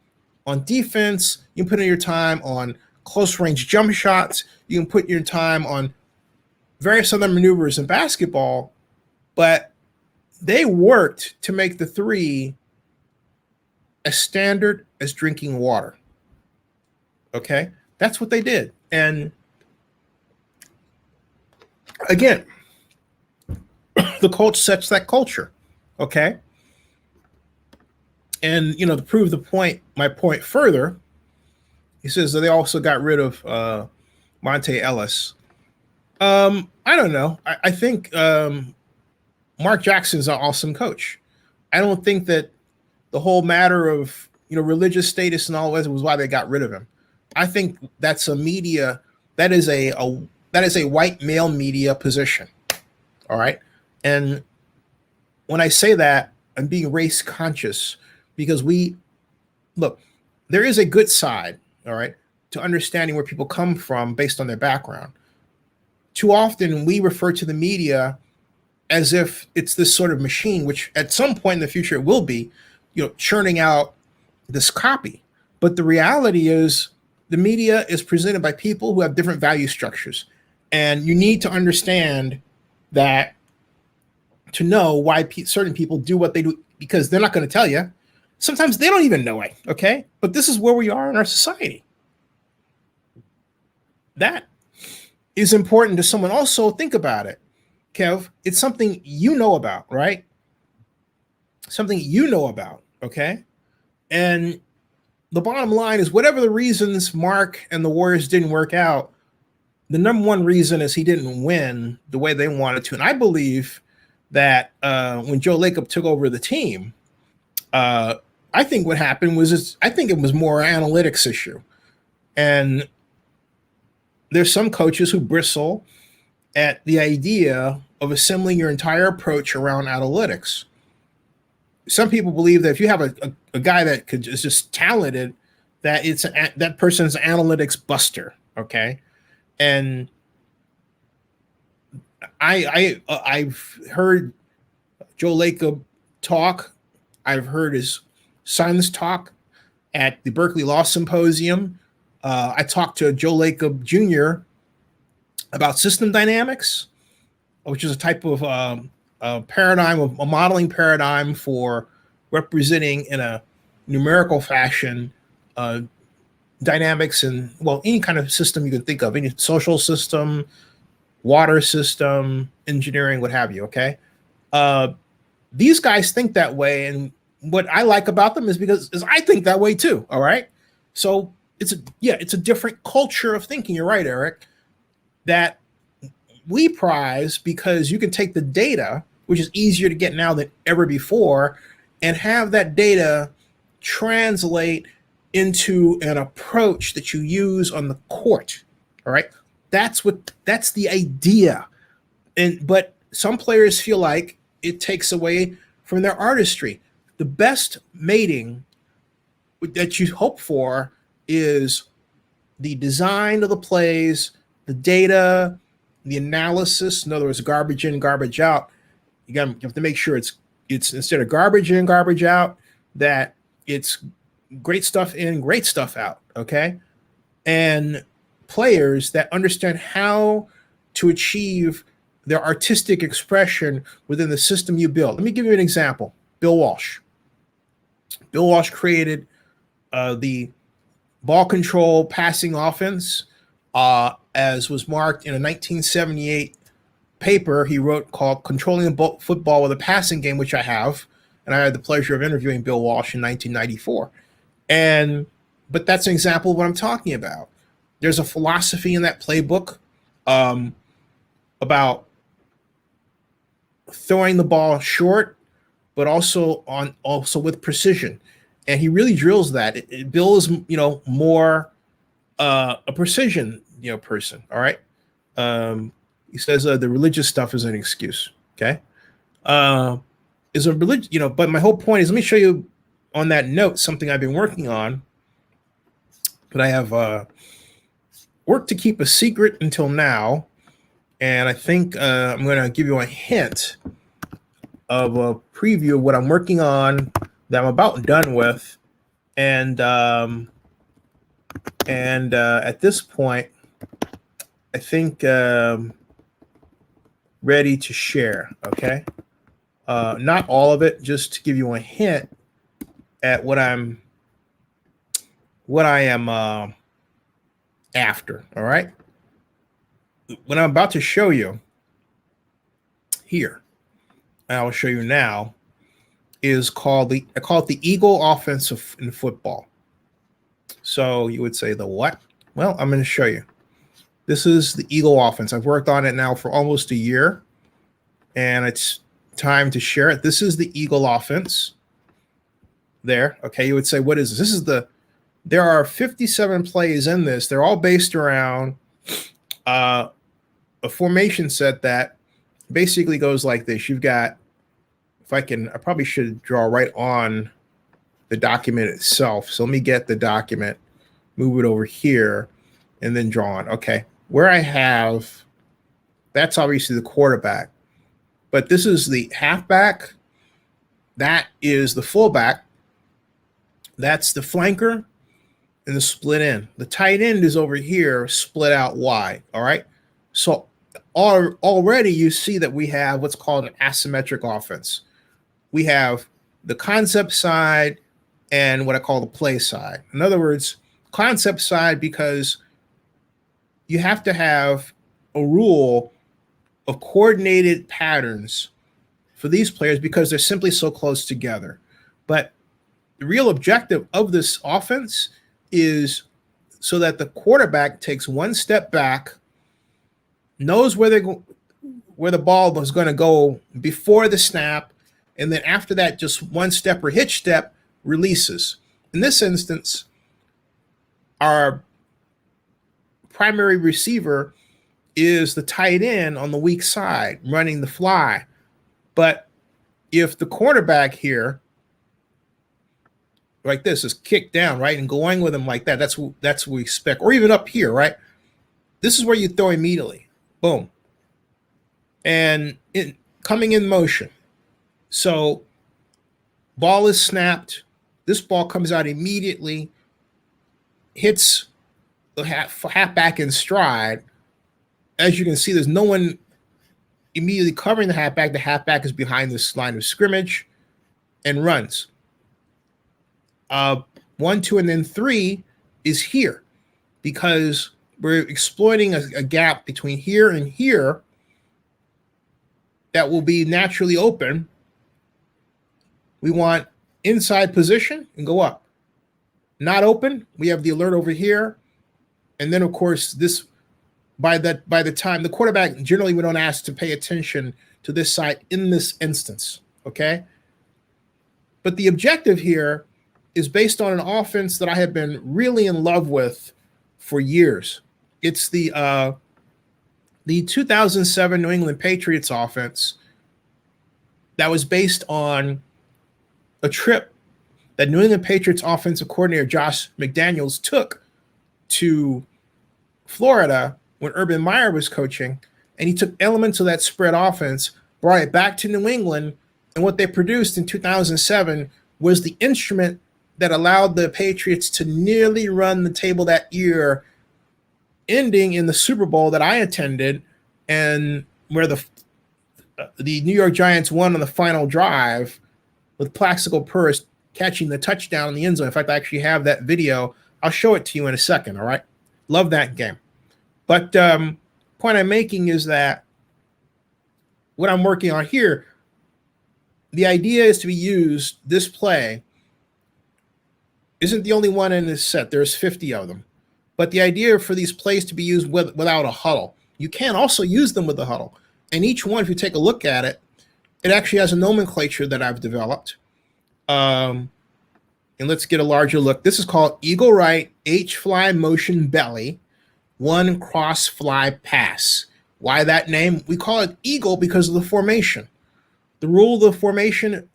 S1: on defense, you can put in your time on close range jump shots, you can put your time on various other maneuvers in basketball, but they worked to make the 3 as standard as drinking water. Okay? That's what they did. And again, the coach sets that culture. Okay? And, you know, to prove my point further, he says that they also got rid of Monte Ellis. I don't know. I think Mark Jackson's an awesome coach. I don't think that the whole matter of religious status and all that was why they got rid of him. I think that's a media that is a white male media position. All right, and when I say that, I'm being race conscious because there is a good side, all right, to understanding where people come from based on their background. Too often we refer to the media as if it's this sort of machine, which at some point in the future it will be, churning out this copy. But the reality is the media is presented by people who have different value structures. And you need to understand that to know why certain people do what they do, because they're not going to tell you. Sometimes they don't even know it, okay? But this is where we are in our society. That is important to someone. Also, think about it, Kev. It's something you know about, right? Something you know about, okay? And the bottom line is whatever the reasons Mark and the Warriors didn't work out, the number one reason is he didn't win the way they wanted to. And I believe that when Joe Lacob took over the team, I think what happened was I think it was more an analytics issue. And there's some coaches who bristle at the idea of assembling your entire approach around analytics. Some people believe that if you have a guy that is just talented, that that person's an analytics buster, okay? And I've heard Joe Lacob talk. I've heard his sons talk at the Berkeley Law Symposium. I talked to Joe Lacob Jr. about system dynamics, which is a type of paradigm, a modeling paradigm for representing in a numerical fashion dynamics and, any kind of system you can think of, any social system, water system, engineering, what have you, okay? These guys think that way, and what I like about them is I think that way too, all right? So it's a different culture of thinking. You're right, Eric, that we prize because you can take the data, which is easier to get now than ever before, and have that data translate into an approach that you use on the court. All right. That's the idea. But some players feel like it takes away from their artistry. The best mating that you hope for is the design of the plays, the data, the analysis. In other words, garbage in, garbage out. You have to make sure it's instead of garbage in, garbage out, that it's great stuff in, great stuff out. Okay. And players that understand how to achieve their artistic expression within the system you build. Let me give you an example. Bill Walsh. Bill Walsh created the ball control passing offense as was marked in a 1978 paper he wrote called Controlling Football with a Passing Game, which I have. And I had the pleasure of interviewing Bill Walsh in 1994. But that's an example of what I'm talking about. There's a philosophy in that playbook about throwing the ball short, but also with precision. And he really drills that. Bill is, more a precision, person. All right. He says the religious stuff is an excuse. Okay. Is a religion, but my whole point is, let me show you on that note something I've been working on. But I have worked to keep a secret until now. And I think I'm going to give you a hint of a preview of what I'm working on that I'm about done with. And at this point, I think ready to share. Okay. Not all of it, just to give you a hint at what I am after. All right. What I'm about to show you here, and I will show you now, is called the Eagle offense in football. So you would say the what? Well, I'm going to show you. This is the Eagle offense. I've worked on it now for almost a year, and it's time to share it. This is the Eagle offense. There. Okay, you would say, what is this? There are 57 plays in this. They're all based around a formation set that basically goes like this. You've got, I probably should draw right on the document itself. So let me get the document, move it over here, and then draw on. Okay, where I have, that's obviously the quarterback, but this is the halfback. That is the fullback. That's the flanker and the split end. The tight end is over here, split out wide. All right. So already you see that we have what's called an asymmetric offense. We have the concept side and what I call the play side. In other words, concept side, because you have to have a rule of coordinated patterns for these players because they're simply so close together. But the real objective of this offense is so that the quarterback takes one step back, knows where the ball was going to go before the snap, and then after that, just one step or hitch step releases. In this instance, our primary receiver is the tight end on the weak side running the fly. But if the quarterback here, like this, is kicked down, right, and going with him like that, that's what we expect. Or even up here, right? This is where you throw immediately. Boom. And coming in motion. So ball is snapped. This ball comes out immediately, hits the halfback in stride. As you can see, there's no one immediately covering the halfback. The halfback is behind this line of scrimmage and runs. 1, 2, and then 3 is here because we're exploiting a gap between here and here that will be naturally open. We want inside position and go up. Not open, we have the alert over here. And then, of course, this by the time the quarterback, generally we don't ask to pay attention to this side in this instance, okay? But the objective here is based on an offense that I have been really in love with for years. It's the 2007 New England Patriots offense that was based on a trip that New England Patriots offensive coordinator Josh McDaniels took to Florida when Urban Meyer was coaching, and he took elements of that spread offense, brought it back to New England, and what they produced in 2007 was the instrument that allowed the Patriots to nearly run the table that year, ending in the Super Bowl that I attended, and where the New York Giants won on the final drive with Plaxico Burress catching the touchdown in the end zone. In fact, I actually have that video. I'll show it to you in a second, all right? Love that game. But point I'm making is that what I'm working on here, the idea is to be used, this play isn't the only one in this set. There's 50 of them. But the idea for these plays to be used without a huddle. You can also use them with a huddle. And each one, if you take a look at it, it actually has a nomenclature that I've developed. And let's get a larger look. This is called Eagle Right, H-Fly Motion Belly, 1 Cross Fly Pass. Why that name? We call it Eagle because of the formation. The rule of the formation,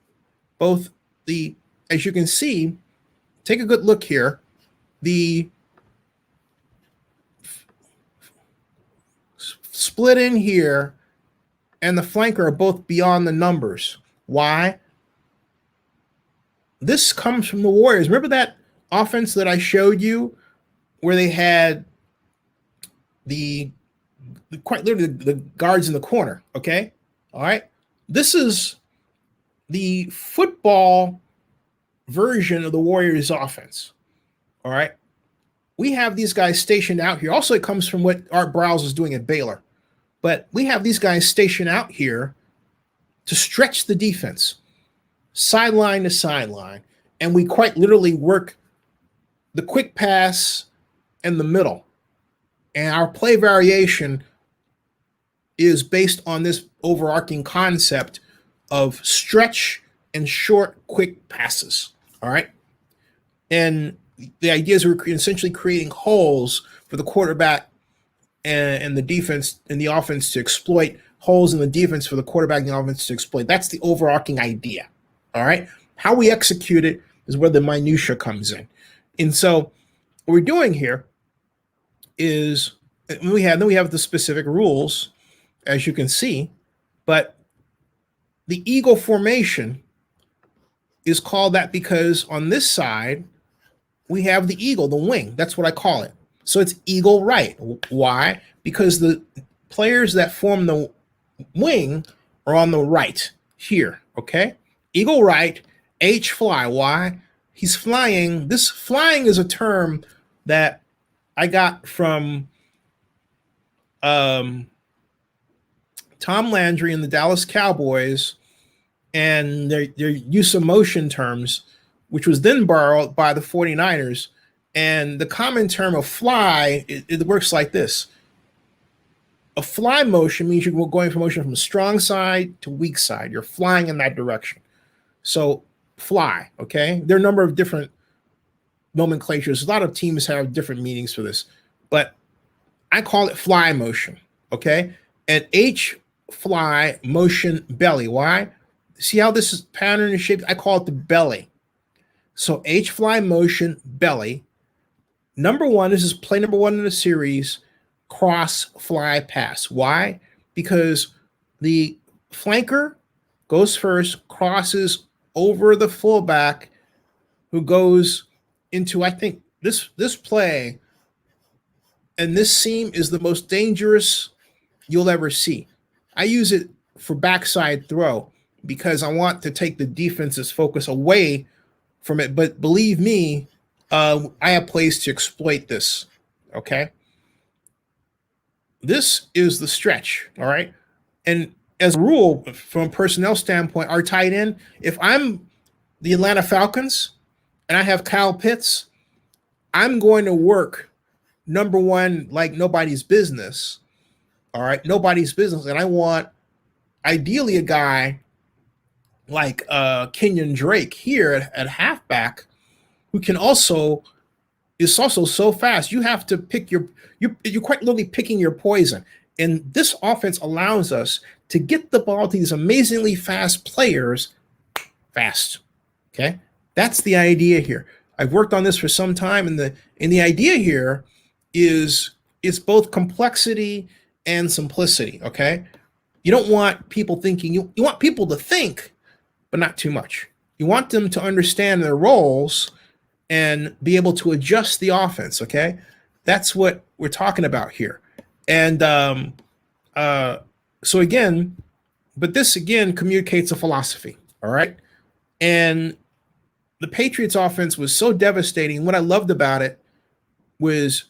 S1: as you can see, take a good look here. The split in here and the flanker are both beyond the numbers. Why? This comes from the Warriors. Remember that offense that I showed you where they had quite literally the guards in the corner, okay? All right? This is the football version of the Warriors offense, all right? We have these guys stationed out here. Also, it comes from what Art Briles is doing at Baylor. But we have these guys stationed out here to stretch the defense, sideline to sideline, and we quite literally work the quick pass and the middle. And our play variation is based on this overarching concept of stretch and short, quick passes. All right. And the idea is we're essentially creating holes for the quarterback and the defense and the offense to exploit, holes in the defense for the quarterback and the offense to exploit. That's the overarching idea. All right. How we execute it is where the minutia comes in. And so what we're doing here is we have the specific rules, as you can see, but the eagle formation is called that because on this side we have the eagle, the wing. That's what I call it. So it's eagle right. Why? Because the players that form the wing are on the right here. Okay, eagle right, H fly. Why? He's flying. This flying is a term that I got from Tom Landry and the Dallas Cowboys and their use of motion terms, which was then borrowed by the 49ers. And the common term of fly, it works like this. A fly motion means you're going from motion from strong side to weak side. You're flying in that direction. So fly, okay? There are a number of different nomenclatures. A lot of teams have different meanings for this, but I call it fly motion, okay? And H fly motion belly. Why? See how this is pattern and shape? I call it the belly. So H fly motion belly. Number one, this is play number one in the series, cross fly pass. Why? Because the flanker goes first, crosses over the fullback, who goes into, I think, this play, and this seam is the most dangerous you'll ever see. I use it for backside throw because I want to take the defense's focus away from it. But believe me, I have plays to exploit this, okay? This is the stretch, all right? And as a rule, from a personnel standpoint, our tight end, if I'm the Atlanta Falcons and I have Kyle Pitts, I'm going to work number one like nobody's business, all right? Nobody's business. And I want ideally a guy like Kenyon Drake here at halfback who can also is also so fast. You have to pick you're quite literally picking your poison. And this offense allows us to get the ball to these amazingly fast players fast. Okay, that's the idea here. I've worked on this for some time, and the idea here is it's both complexity and simplicity. Okay, you don't want people thinking you want people to think, but not too much. You want them to understand their roles and be able to adjust the offense, okay? That's what we're talking about here. And so again, but this again communicates a philosophy, all right? And the Patriots offense was so devastating. What I loved about it was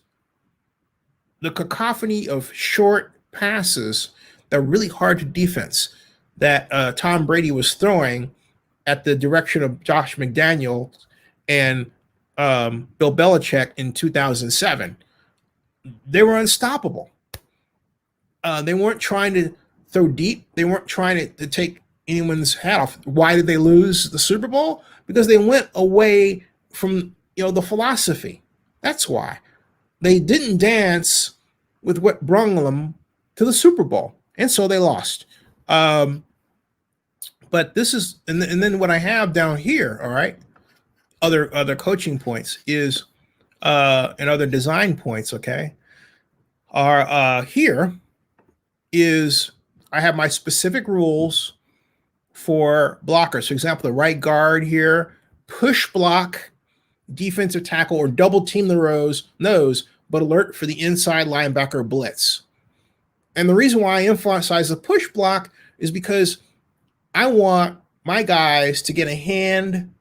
S1: the cacophony of short passes that were really hard to defense that Tom Brady was throwing at the direction of Josh McDaniels and Bill Belichick in 2007. They were unstoppable. They weren't trying to throw deep. They weren't trying to take anyone's hat off. Why did they lose the Super Bowl? Because they went away from the philosophy. That's why. They didn't dance with what brought them to the Super Bowl, and so they lost. But this is, and then what I have down here, all right, other coaching points is, and other design points, okay, are here is I have my specific rules for blockers. For example, the right guard here, push block, defensive tackle, or double team the nose, but alert for the inside linebacker blitz. And the reason why I emphasize the push block is because I want my guys to get a hand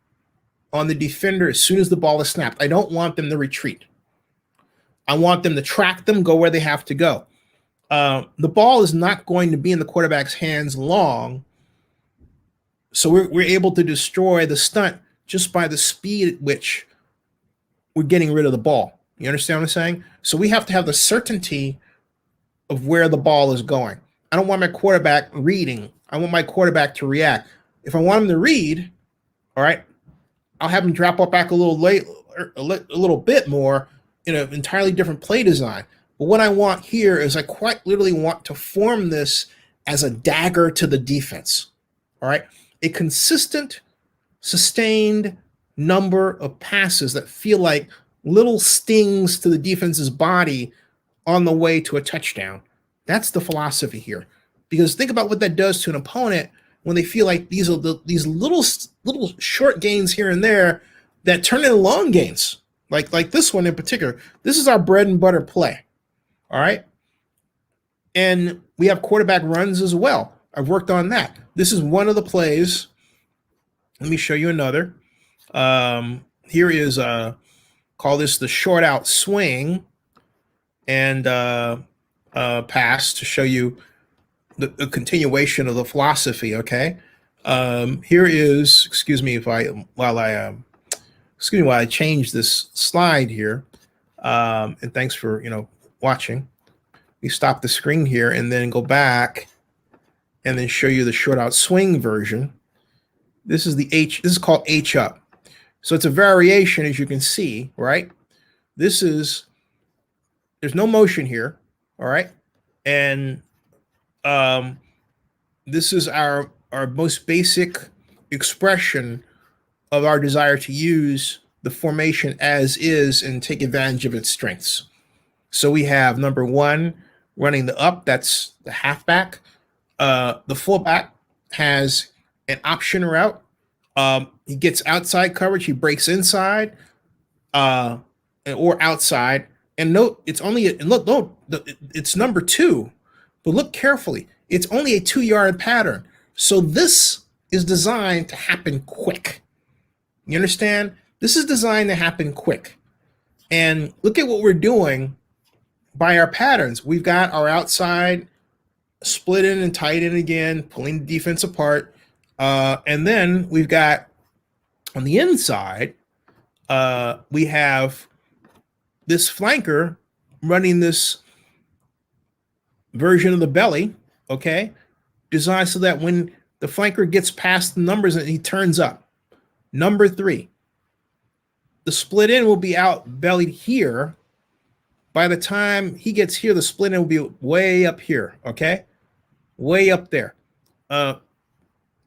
S1: on the defender as soon as the ball is snapped. I don't want them to retreat. I want them to track them, go where they have to go. The ball is not going to be in the quarterback's hands long, so we're able to destroy the stunt just by the speed at which we're getting rid of the ball. You understand what I'm saying? So we have to have the certainty of where the ball is going. I don't want my quarterback reading. I want my quarterback to react. If I want him to read, all right, I'll have him drop off back a little late, a little bit more in an entirely different play design. But what I want here is I quite literally want to form this as a dagger to the defense. All right, a consistent, sustained number of passes that feel like little stings to the defense's body on the way to a touchdown. That's the philosophy here. Because think about what that does to an opponent when they feel like these are these little short gains here and there that turn into long gains. Like this one in particular. This is our bread and butter play. All right. And we have quarterback runs as well. I've worked on that. This is one of the plays. Let me show you another. Here is call this the short out swing and pass to show you the continuation of the philosophy. Okay. Here is, excuse me while I change this slide here. And thanks for watching. We stop the screen here and then go back and then show you the short out swing version. This is this is called H up. So it's a variation, as you can see, right? There's no motion here, all right? And this is our most basic expression of our desire to use the formation as is and take advantage of its strengths. So we have number one, running the up, that's the halfback. The fullback has an option route. He gets outside coverage, he breaks inside or outside. And note, it's only, it's number two, but look carefully. It's only a 2-yard pattern. So this is designed to happen quick. You understand? This is designed to happen quick. And look at what we're doing by our patterns. We've got our outside split in and tight in again, pulling the defense apart. And then we've got on the inside, we have this flanker running this version of the belly, okay, designed so that when the flanker gets past the numbers and he turns up. Number three, the split in will be out bellied here. By the time he gets here, the split in will be way up here, okay? Way up there.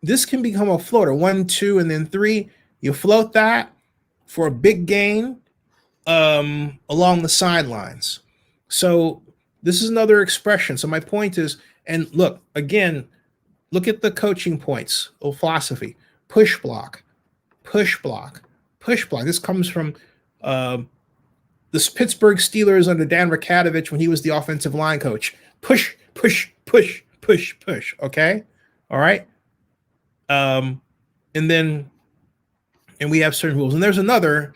S1: This can become a floater, 1, 2, and then 3. You float that for a big gain along the sidelines. So this is another expression. So my point is, and look, again, look at the coaching points of philosophy. Push block, push block, push block. This comes from the Pittsburgh Steelers under Dan Rakadovich when he was the offensive line coach. Push, push, push, push, push. Okay? All right? And we have certain rules. And there's another,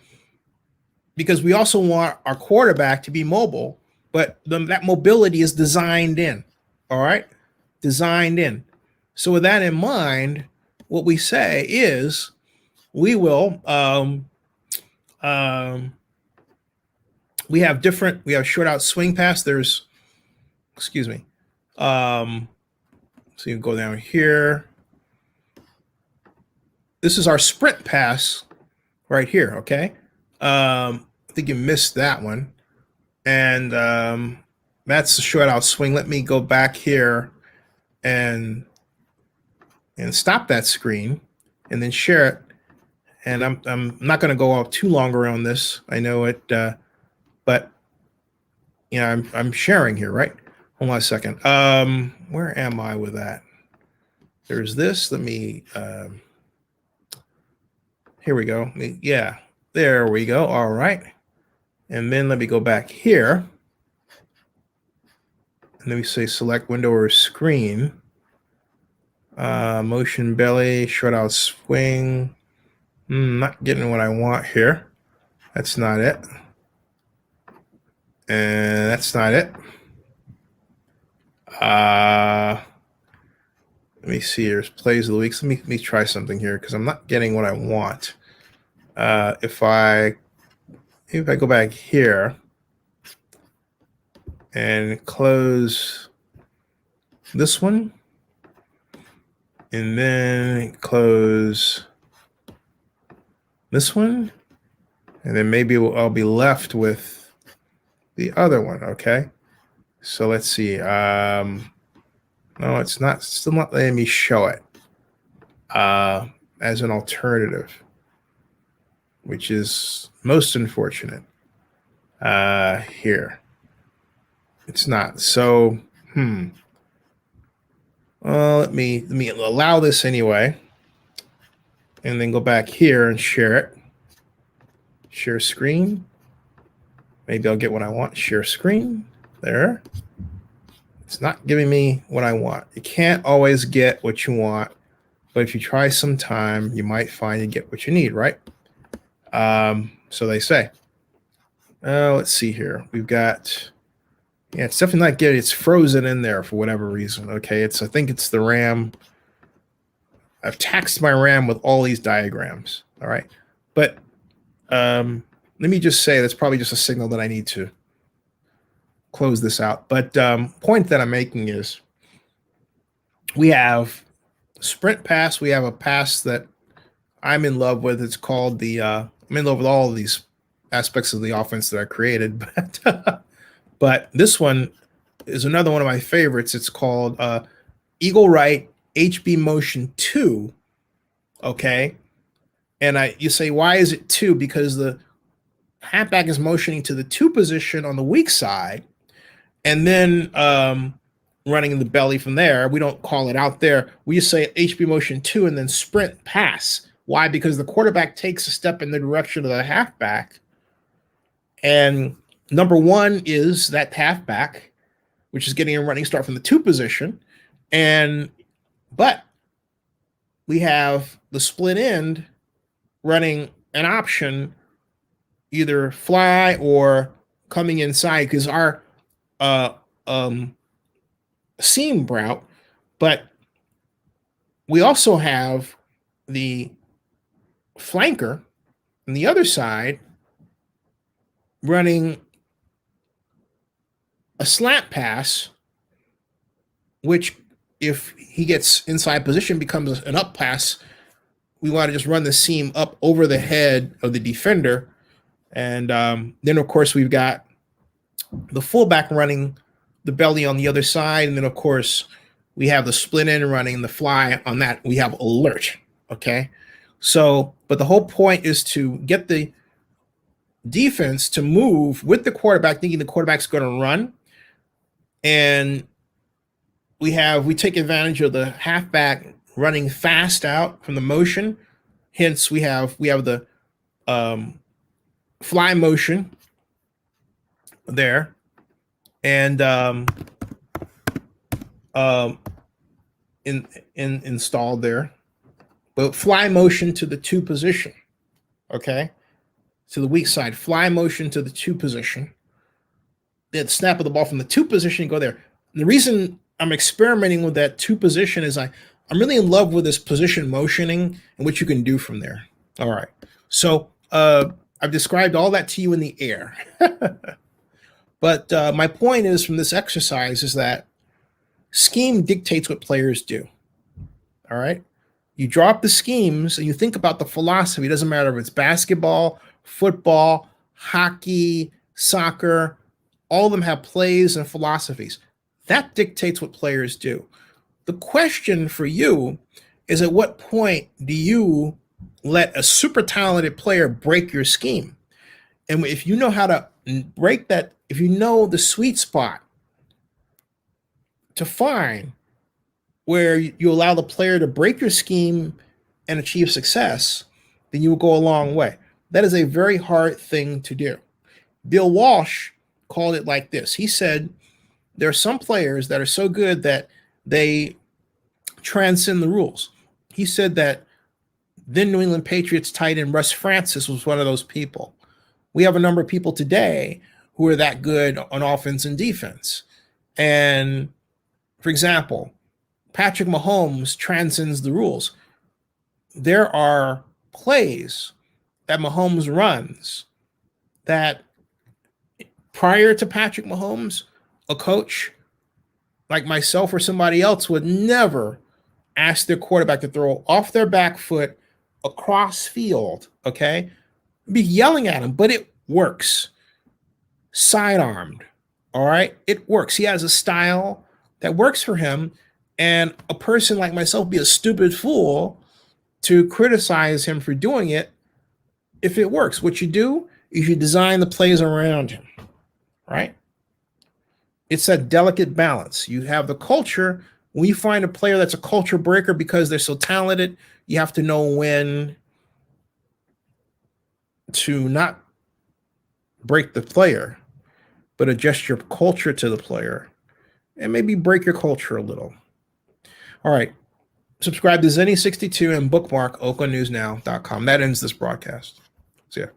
S1: because we also want our quarterback to be mobile, but that mobility is designed in. All right? Designed in. So with that in mind, what we say is we will we have short out swing pass. There's, excuse me. So you go down here. This is our sprint pass right here, okay? I think you missed that one. And that's the short out swing. Let me go back here and stop that screen and then share it. And I'm not going to go out too long around this. I know it, but I'm sharing here, right? Hold on a second. Where am I with that? There's this. Let me. Here we go. Yeah, there we go. All right. And then let me go back here. And let me say select window or screen. Motion belly, short out swing. Not getting what I want here. That's not it. And that's not it. Let me see. Here's plays of the week. Let me try something here because I'm not getting what I want. If I go back here and close this one, and then close this one, and then maybe I'll be left with the other one. Okay, so let's see. No, it's not. Still not letting me show it as an alternative, which is most unfortunate. Here, it's not. So, let me allow this anyway, and then go back here and share it. Share screen. Maybe I'll get what I want. Share screen. There. It's not giving me what I want. You can't always get what you want, but if you try some time, you might find you get what you need, right? So they say. Let's see here. We've got, yeah, it's definitely not getting, it's frozen in there for whatever reason. Okay, I think it's the RAM. I've taxed my RAM with all these diagrams. All right, but let me just say that's probably just a signal that I need to close this out. But point that I'm making is we have sprint pass. We have a pass that I'm in love with. It's called the I'm in love with all of these aspects of the offense that I created, but this one is another one of my favorites. It's called Eagle Right HB Motion 2. Okay, and you say, why is it 2? Because the halfback is motioning to the 2 position on the weak side, and then running in the belly from there. We don't call it out there. We just say HB Motion 2 and then sprint pass. Why? Because the quarterback takes a step in the direction of the halfback. And number 1 is that halfback, which is getting a running start from the 2 position. But we have the split end running an option, either fly or coming inside, because our seam route, but we also have the flanker on the other side running a slant pass, which if he gets inside position becomes an up pass. We want to just run the seam up over the head of the defender. And then, of course, we've got the fullback running the belly on the other side. And then, of course, we have the split end running the fly on that. We have alert. Okay. So, but the whole point is to get the defense to move with the quarterback, thinking the quarterback's going to run. And we take advantage of the halfback running fast out from the motion. Hence, we have the fly motion there, and installed there, but fly motion to the 2 position. Okay, to the weak side, fly motion to the 2 position. Then snap of the ball from the 2 position, go there. And the reason I'm experimenting with that 2 position is I'm really in love with this position motioning and what you can do from there. All right. So I've described all that to you in the air. But my point is from this exercise is that scheme dictates what players do. All right. You drop the schemes and you think about the philosophy. It doesn't matter if it's basketball, football, hockey, soccer. All of them have plays and philosophies. That dictates what players do. The question for you is, at what point do you let a super talented player break your scheme? And if you know how to break that, if you know the sweet spot to find where you allow the player to break your scheme and achieve success, then you will go a long way. That is a very hard thing to do. Bill Walsh called it like this. He said, there are some players that are so good that they transcend the rules. He said that then New England Patriots tight end Russ Francis was one of those people. We have a number of people today who are that good on offense and defense. And for example, Patrick Mahomes transcends the rules. There are plays that Mahomes runs that prior to Patrick Mahomes, a coach like myself or somebody else would never ask their quarterback to throw off their back foot across field, okay? Be yelling at him, but it works. Sidearmed, all right? It works. He has a style that works for him, and a person like myself would be a stupid fool to criticize him for doing it if it works. What you do is you design the plays around him, right? It's a delicate balance. You have the culture. When you find a player that's a culture breaker because they're so talented, you have to know when to not break the player, but adjust your culture to the player and maybe break your culture a little. All right. Subscribe to Zenny62 and bookmark oaklandnewsnow.com. That ends this broadcast. See ya.